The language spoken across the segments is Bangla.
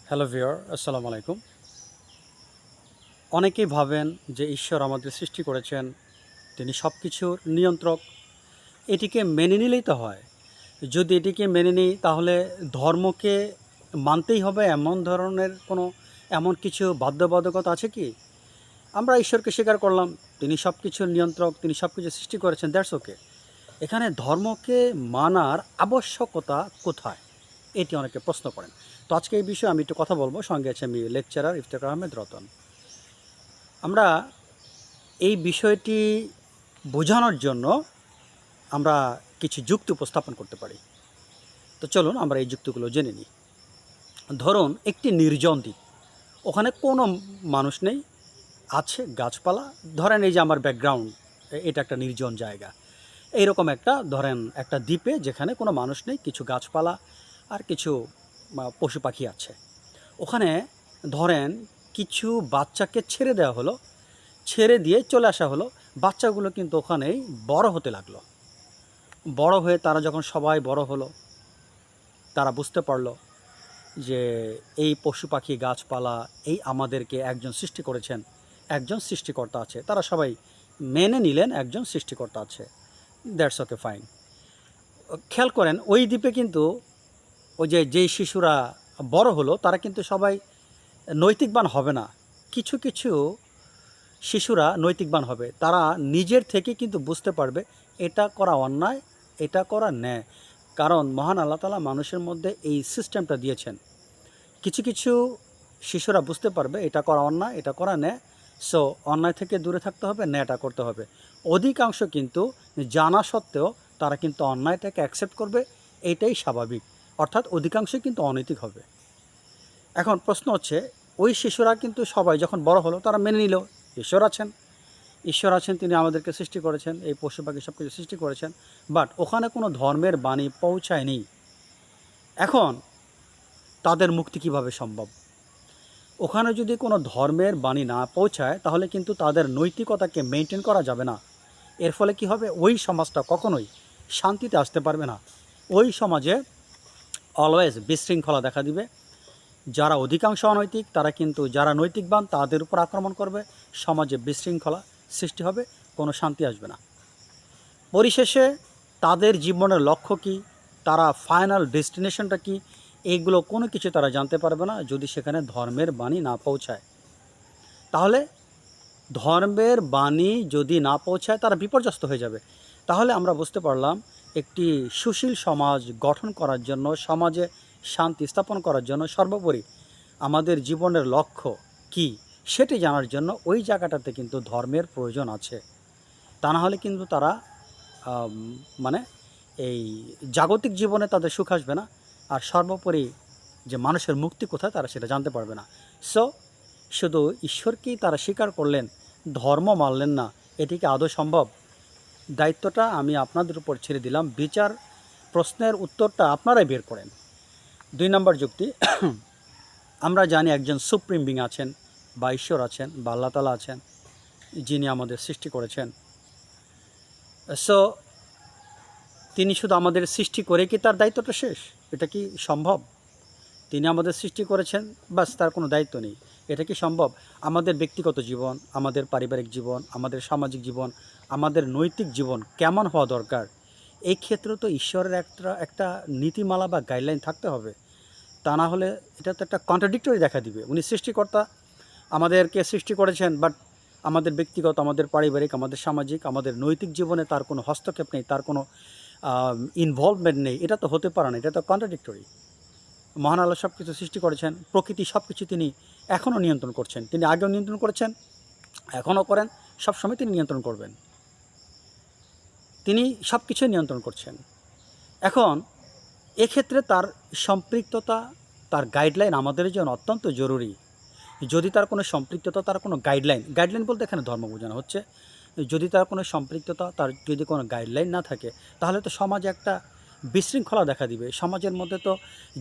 হ্যালো ভিউয়ার, আসসালামু আলাইকুম। অনেকেই ভাবেন যে ঈশ্বর আমাদের সৃষ্টি করেছেন, তিনি সব কিছুর নিয়ন্ত্রক। এটিকে মেনে নিলেই তো হয়। যদি এটিকে মেনে নিই তাহলে ধর্মকে মানতেই হবে এমন ধরনের এমন কিছু বাধ্যবাধকতা আছে কি? আমরা ঈশ্বরকে স্বীকার করলাম, তিনি সব কিছুর নিয়ন্ত্রক, তিনি সব কিছু সৃষ্টি করেছেন, দ্যাটস ওকে। এখানে ধর্মকে মানার আবশ্যকতা কোথায়? এটি অনেকে প্রশ্ন করেন। তো আজকে এই বিষয়ে আমি একটু কথা বলবো। সঙ্গে আছে আমি লেকচারার ইফতেখার আহমেদ রতন। আমরা এই বিষয়টি বোঝানোর জন্য আমরা কিছু যুক্তি উপস্থাপন করতে পারি। তো চলুন আমরা এই যুক্তিগুলো জেনে নিই। ধরুন একটি নির্জন দ্বীপ, ওখানে কোনো মানুষ নেই, আছে গাছপালা। ধরেন এই যে আমার ব্যাকগ্রাউন্ড, এটা একটা নির্জন জায়গা। এইরকম ধরেন একটা দ্বীপে যেখানে কোনো মানুষ নেই, কিছু গাছপালা আর কিছু পশু পাখি আছে। ওখানে ধরেন কিছু বাচ্চাকে ছেড়ে দেওয়া হলো, ছেড়ে দিয়ে চলে আসা হলো। বাচ্চাগুলো কিন্তু ওখানেই বড় হতে লাগলো। বড় হয়ে তারা যখন সবাই বড় হলো, তারা বুঝতে পারলো যে এই পশু পাখি গাছপালা এই আমাদেরকে একজন সৃষ্টি করেছেন, একজন সৃষ্টিকর্তা আছে। তারা সবাই মেনে নিলেন একজন সৃষ্টিকর্তা আছে, দ্যাটস ওকে, ফাইন। খেয়াল করেন ওই দ্বীপে কিন্তু ওই যেই শিশুরা বড় হলো তারা কিন্তু সবাই নৈতিকবান হবে না। কিছু কিছু শিশুরা নৈতিকবান হবে, তারা নিজের থেকে কিন্তু বুঝতে পারবে এটা করা অন্যায়, এটা করা ন্যায়। কারণ মহান আল্লাহ তাআলা মানুষের মধ্যে এই সিস্টেমটা দিয়েছেন। কিছু কিছু শিশুরা বুঝতে পারবে এটা করা অন্যায়, এটা করা ন্যায়। সো অন্যায় থেকে দূরে থাকতে হবে, ন্যায়টা করতে হবে। অধিকাংশ কিন্তু জানা সত্ত্বেও তারা কিন্তু অন্যায়টাকে অ্যাকসেপ্ট করবে, এইটাই স্বাভাবিক। অর্থাৎ অধিকাংশই কিন্তু অনৈতিক হবে। এখন প্রশ্ন হচ্ছে, ওই শিশুরা কিন্তু সবাই যখন বড় হলো তারা মেনে নিল ঈশ্বর আছেন, ঈশ্বর আছেন, তিনি আমাদেরকে সৃষ্টি করেছেন, এই পশু পাখি সব কিছু সৃষ্টি করেছেন। বাট ওখানে কোনো ধর্মের বাণী পৌঁছায়নি। এখন তাদের মুক্তি কিভাবে সম্ভব? ওখানে যদি কোনো ধর্মের বাণী না পৌঁছায় তাহলে কিন্তু তাদের নৈতিকতাকে মেনটেন করা যাবে না। এর ফলে কি হবে? ওই সমাজটা কখনোই শান্তিতে আসতে পারবে না। ওই সমাজে অলওয়েজ বিশৃঙ্খলা দেখা দিবে। যারা অধিকাংশ অনৈতিক তারা কিন্তু যারা নৈতিকবান তাদের উপর আক্রমণ করবে, সমাজে বিশৃঙ্খলা সৃষ্টি হবে, কোনো শান্তি আসবে না। পরিশেষে তাদের জীবনের লক্ষ্য কী, তারা ফাইনাল ডেস্টিনেশনটা কী, এইগুলো কোনো কিছু তারা জানতে পারবে না যদি সেখানে ধর্মের বাণী না পৌঁছায়। তাহলে ধর্মের বাণী যদি না পৌঁছায় তারা বিপর্যস্ত হয়ে যাবে। তাহলে আমরা বুঝতে পারলাম একটি সুশীল সমাজ গঠন করার জন্য, সমাজে শান্তি স্থাপন করার জন্য সর্বোপরি আমাদের জীবনের লক্ষ্য কী সেটি জানার জন্য ওই জায়গাটাতে কিন্তু ধর্মের প্রয়োজন আছে। তা না হলে কিন্তু তারা মানে এই জাগতিক জীবনে তাদের সুখ আসবে না, আর সর্বোপরি যে মানুষের মুক্তি কোথায় তারা সেটা জানতে পারবে না। সো শুধু ঈশ্বরকেই তারা স্বীকার করলেন, ধর্ম মানলেন না, এটি কি আদৌ সম্ভব? দায়িত্বটা আমি আপনাদের উপর ছেড়ে দিলাম, বিচার প্রশ্নের উত্তরটা আপনারাই বের করেন। 2 নম্বর যুক্তি, আমরা জানি একজন সুপ্রিম বিং আছেন, বা ঈশ্বর আছেন, বা আল্লাহ তাআলা আছেন, যিনি আমাদের সৃষ্টি করেছেন। সো তিনি শুধু আমাদের সৃষ্টি করে কি তার দায়িত্বটা শেষ? এটা কি সম্ভব? তিনি আমাদের সৃষ্টি করেছেন, বাস, তার কোনো দায়িত্ব নেই, এটা কি সম্ভব? আমাদের ব্যক্তিগত জীবন, আমাদের পারিবারিক জীবন, আমাদের সামাজিক জীবন, আমাদের নৈতিক জীবন কেমন হওয়া দরকার, এই ক্ষেত্রে তো ঈশ্বরের একটা নীতিমালা বা গাইডলাইন থাকতে হবে। তা না হলে এটা তো একটা কন্ট্রাডিক্টরি দেখা দিবে। উনি সৃষ্টিকর্তা, আমাদেরকে সৃষ্টি করেছেন, বাট আমাদের ব্যক্তিগত, আমাদের পারিবারিক, আমাদের সামাজিক, আমাদের নৈতিক জীবনে তার কোনো হস্তক্ষেপ নেই, তার কোনো ইনভলভমেন্ট নেই। এটা তো হতে পারে না, এটা তো কন্ট্রাডিক্টরি। মহান আল্লাহ সব কিছু সৃষ্টি করেছেন, প্রকৃতি সব কিছু তিনি এখনও নিয়ন্ত্রণ করছেন, তিনি আগেও নিয়ন্ত্রণ করেছেন, এখনও করেন, সবসময় তিনি নিয়ন্ত্রণ করবেন। তিনি সব কিছুই নিয়ন্ত্রণ করছেন। এখন এক্ষেত্রে তার সম্পৃক্ততা, তার গাইডলাইন আমাদের জন্য অত্যন্ত জরুরি। যদি তার কোনো সম্পৃক্ততা, তার কোনো গাইডলাইন বলতে এখানে ধর্ম বোঝানো হচ্ছে, যদি তার কোনো সম্পৃক্ততা, তার যদি কোনো গাইডলাইন না থাকে তাহলে তো সমাজে একটা বিশৃঙ্খলা দেখা দিবে। সমাজের মধ্যে তো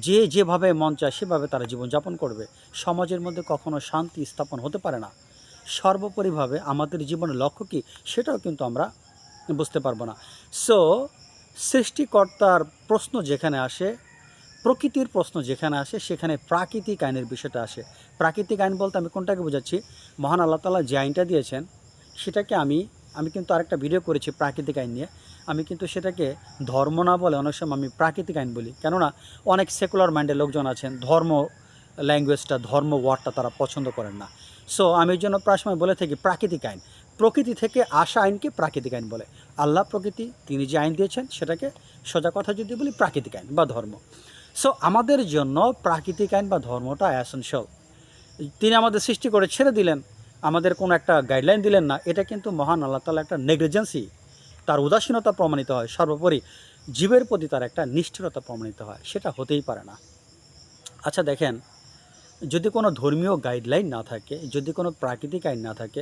যে যেভাবে মন চায় সেভাবে তারা জীবনযাপন করবে। সমাজের মধ্যে কখনো শান্তি স্থাপন হতে পারে না। সর্বোপরিভাবে আমাদের জীবনের লক্ষ্য কী সেটাও কিন্তু আমরা বুঝতে পারবো না। সো সৃষ্টিকর্তার প্রশ্ন যেখানে আসে, প্রকৃতির প্রশ্ন যেখানে আসে সেখানে প্রাকৃতিক আইনের বিষয়টা আসে। প্রাকৃতিক আইন বলতে আমি কোনটাকে বোঝাচ্ছি, মহান আল্লাহ তাআলা যে আইনটা দিয়েছেন সেটাকে আমি কিন্তু আরেকটা ভিডিও করেছি প্রাকৃতিক আইন নিয়ে। আমি কিন্তু সেটাকে ধর্ম না বলে অনেক সময় আমি প্রাকৃতিক আইন বলি, কেননা অনেক সেকুলার মাইন্ডের লোকজন আছেন ধর্ম ল্যাঙ্গুয়েজটা, ধর্ম ওয়ার্ডটা তারা পছন্দ করেন না। সো আমি এই জন্য প্রায় সময় বলে থাকি প্রাকৃতিক আইন। প্রকৃতি থেকে আসা আইনকে প্রাকৃতিক আইন বলে। আল্লাহ প্রকৃতি, তিনি যে আইন দিয়েছেন সেটাকে সোজা কথা যদি বলি প্রাকৃতিক আইন বা ধর্ম। সো আমাদের জন্য প্রাকৃতিক আইন বা ধর্মটা অ্যাসেনশিয়াল। তিনি আমাদের সৃষ্টি করে ছেড়ে দিলেন, আমাদের কোনো একটা গাইডলাইন দিলেন না, এটা কিন্তু মহান আল্লাহ তাআলা একটা নেগলিজেন্সি, তার উদাসীনতা প্রমাণিত হয়। সর্বোপরি জীবের প্রতি তার একটা নিষ্ঠুরতা প্রমাণিত হয়, সেটা হতেই পারে না। আচ্ছা দেখেন, যদি কোনো ধর্মীয় গাইডলাইন না থাকে, যদি কোনো প্রাকৃতিক আইন না থাকে,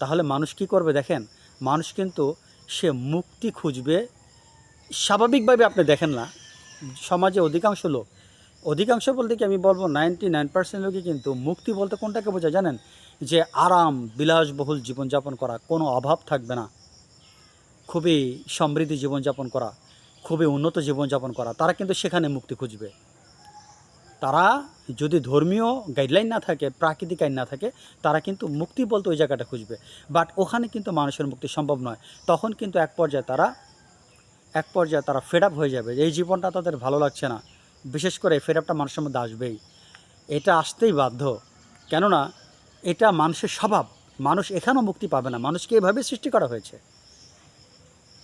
তাহলে মানুষ কী করবে দেখেন? মানুষ কিন্তু সে মুক্তি খুঁজবে স্বাভাবিকভাবে। আপনি দেখেন না, সমাজে অধিকাংশ বলতে কি আমি বলবো 99% লোকই কিন্তু মুক্তি বলতে কোনটাকে বোঝায় জানেন? যে আরাম বিলাসবহুল জীবনযাপন করা, কোনো অভাব থাকবে না, খুবই সমৃদ্ধি জীবনযাপন করা, খুবই উন্নত জীবনযাপন করা, তারা কিন্তু সেখানে মুক্তি খুঁজবে। তারা যদি ধর্মীয় গাইডলাইন না থাকে, প্রাকৃতিক আইন না থাকে, তারা কিন্তু মুক্তি বলতে ওই জায়গাটা খুঁজবে। বাট ওখানে কিন্তু মানুষের মুক্তি সম্ভব নয়। তখন কিন্তু এক পর্যায়ে তারা ফেড আপ হয়ে যাবে, এই জীবনটা তাদের ভালো লাগছে না। বিশেষ করে ফেড আপটা মানুষের মধ্যে আসবেই, এটা আসতেই বাধ্য। কেননা এটা মানুষের স্বভাব। মানুষ এখানেও মুক্তি পাবে না, মানুষকে এভাবে সৃষ্টি করা হয়েছে।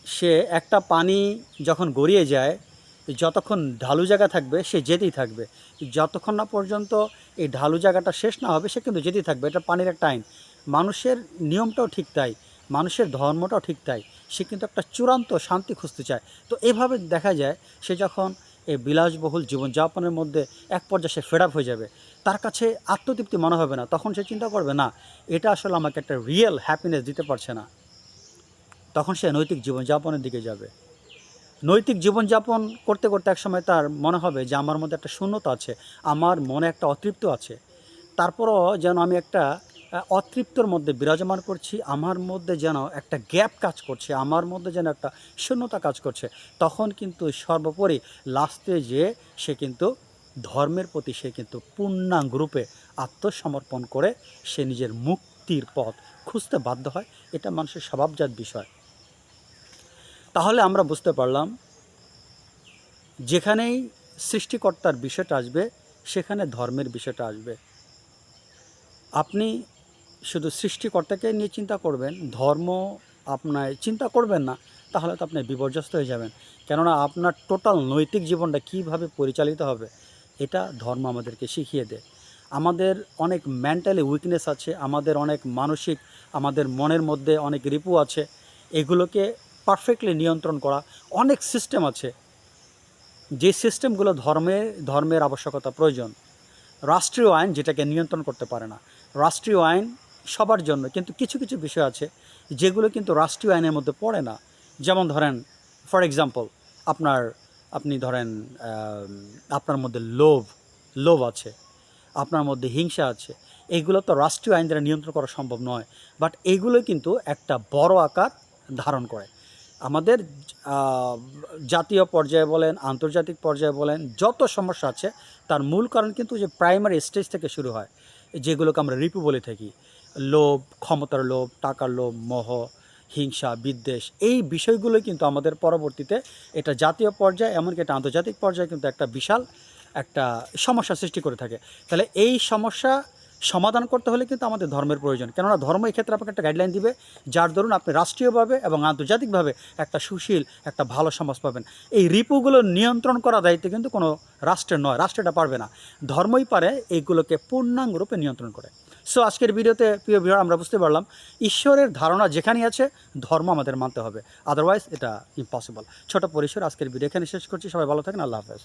সে একটা পানি যখন গড়িয়ে যায়, যতক্ষণ ঢালু জায়গা থাকবে সে যেতেই থাকবে, যতক্ষণ না পর্যন্ত এই ঢালু জায়গাটা শেষ না হবে সে কিন্তু যেতেই থাকবে। এটা পানির একটা আইন। মানুষের নিয়মটাও ঠিক তাই, মানুষের ধর্মটাও ঠিক তাই। সে কিন্তু একটা চূড়ান্ত শান্তি খুঁজতে চায়। তো এভাবে দেখা যায় সে যখন এই বিলাসবহুল জীবনযাপনের মধ্যে এক পর্যায়ে সে ফেড আপ হয়ে যাবে, তার কাছে আত্মতৃপ্তি মনে হবে না। তখন সে চিন্তা করবে, না, এটা আসলে আমাকে একটা রিয়েল হ্যাপিনেস দিতে পারছে না। তখন সে নৈতিক জীবনযাপনের দিকে যাবে। নৈতিক জীবনযাপন করতে করতে একসময় তার মনে হবে যে আমার মধ্যে একটা শূন্যতা আছে, আমার মনে একটা অতৃপ্ত আছে। তারপরও যেন আমি একটা অতৃপ্তর মধ্যে বিরাজমান করছি, আমার মধ্যে যেন একটা গ্যাপ কাজ করছে, আমার মধ্যে যেন একটা শূন্যতা কাজ করছে। তখন কিন্তু সর্বোপরি লাস্টে যেয়ে সে কিন্তু ধর্মের প্রতি সে কিন্তু পূর্ণাঙ্গ রূপে আত্মসমর্পণ করে সে নিজের মুক্তির পথ খুঁজতে বাধ্য হয়। এটা মানুষের স্বভাবজাত বিষয়। তাহলে আমরা বুঝতে পারলাম, যেখানেই সৃষ্টিকর্তার বিষয়টা আসবে সেখানে ধর্মের বিষয়টা আসবে। আপনি শুধু সৃষ্টিকর্তাকে নিয়ে চিন্তা করবেন, ধর্ম আপনার চিন্তা করবেন না, তাহলে তো আপনি বিপর্যস্ত হয়ে যাবেন। কেননা আপনার টোটাল নৈতিক জীবনটা কীভাবে পরিচালিত হবে এটা ধর্ম আমাদেরকে শিখিয়ে দেয়। আমাদের অনেক মেন্টালি উইকনেস আছে, আমাদের অনেক মানসিক, আমাদের মনের মধ্যে অনেক রিপু আছে। এগুলোকে পারফেক্টলি নিয়ন্ত্রণ করা অনেক সিস্টেম আছে, যে সিস্টেমগুলো ধর্মের আবশ্যকতা প্রয়োজন। রাষ্ট্রীয় আইন যেটাকে নিয়ন্ত্রণ করতে পারে না। রাষ্ট্রীয় আইন সবার জন্য, কিন্তু কিছু কিছু বিষয় আছে যেগুলো কিন্তু রাষ্ট্রীয় আইনের মধ্যে পড়ে না। যেমন ধরেন, ফর এক্সাম্পল, আপনি ধরেন আপনার মধ্যে লোভ আছে, আপনার মধ্যে হিংসা আছে, এগুলো তো রাষ্ট্রীয় আইন দ্বারা নিয়ন্ত্রণ করা সম্ভব নয়। বাট এইগুলো কিন্তু একটা বড় আকার ধারণ করে। আমাদের জাতীয় পর্যায়ে বলেন, আন্তর্জাতিক পর্যায়ে বলেন, যত সমস্যা আছে তার মূল কারণ কিন্তু যে প্রাইমারি স্টেজ থেকে শুরু হয়, যেগুলোকে আমরা রিপু বলে থাকি। লোভ, ক্ষমতার লোভ, টাকার লোভ, মোহ, হিংসা, বিদ্বেষ, এই বিষয়গুলোই কিন্তু আমাদের পরবর্তীতে এটা জাতীয় পর্যায়ে, এমনকি এটা আন্তর্জাতিক পর্যায়ে কিন্তু একটা বিশাল একটা সমস্যা সৃষ্টি করে থাকে। তাহলে এই সমস্যা সমাধান করতে হলে কিন্তু আমাদের ধর্মের প্রয়োজন। কেননা ধর্ম এই ক্ষেত্রে আপনাকে একটা গাইডলাইন দিবে, যার দরুন আপনি রাষ্ট্রীয়ভাবে এবং আন্তর্জাতিকভাবে একটা সুশীল, একটা ভালো সমাজ পাবেন। এই রিপুগুলো নিয়ন্ত্রণ করার দায়িত্ব কিন্তু কোনো রাষ্ট্রের নয়, রাষ্ট্রটা পারবে না, ধর্মই পারে এইগুলোকে পূর্ণাঙ্গ রূপে নিয়ন্ত্রণ করে। সো আজকের ভিডিওতে প্রিয় ভিউয়ার আমরা বুঝতে পারলাম, ঈশ্বরের ধারণা যেখানেই আছে ধর্ম আমাদের মানতে হবে, আদারওয়াইজ এটা ইম্পসিবল। ছোট পরিসর আজকের ভিডিও এখানে শেষ করছি। সবাই ভালো থাকেন, আল্লাহ হাফেজ।